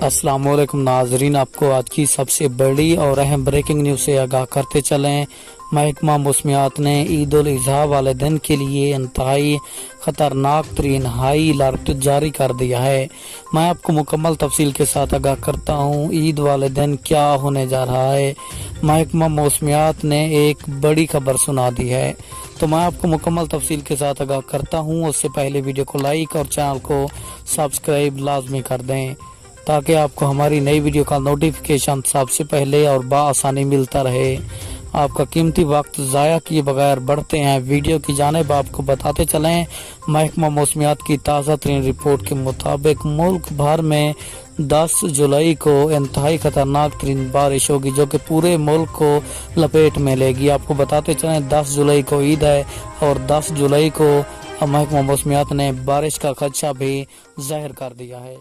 अस्सलाम वालेकुम नाजरीन, आपको आज की सबसे बड़ी और अहम ब्रेकिंग न्यूज़ से आगाह करते चलें। महकमा मौसमियात ने ईद उल अज़हा वाले दिन के लिए इंतहाई ख़तरनाक तरीन हाई अलर्ट जारी कर दिया है। मैं आपको मुकम्मल तफसील के साथ आगाह करता हूँ ईद वाले दिन क्या होने जा रहा है। महकमा मौसमियात ने एक बड़ी खबर सुना दी है, तो मैं आपको मुकम्मल तफसील के साथ आगाह करता हूँ। उससे पहले वीडियो को लाइक और चैनल को सब्सक्राइब लाजमी कर दें ताकि आपको हमारी नई वीडियो का नोटिफिकेशन सबसे पहले और बआसानी मिलता रहे। आपका कीमती वक्त ज़ाया किए बगैर बढ़ते हैं वीडियो की जानिब। आपको बताते चलें, महकमा मौसमियात की ताज़ा तरीन रिपोर्ट के मुताबिक मुल्क भर में 10 जुलाई को इंतहाई ख़तरनाक तरीन बारिश होगी जो कि पूरे मुल्क को लपेट में लेगी। आपको बताते चलें 10 जुलाई को ईद है और 10 जुलाई को महकमा मौसमियात ने बारिश का खदशा भी ज़ाहिर कर दिया है।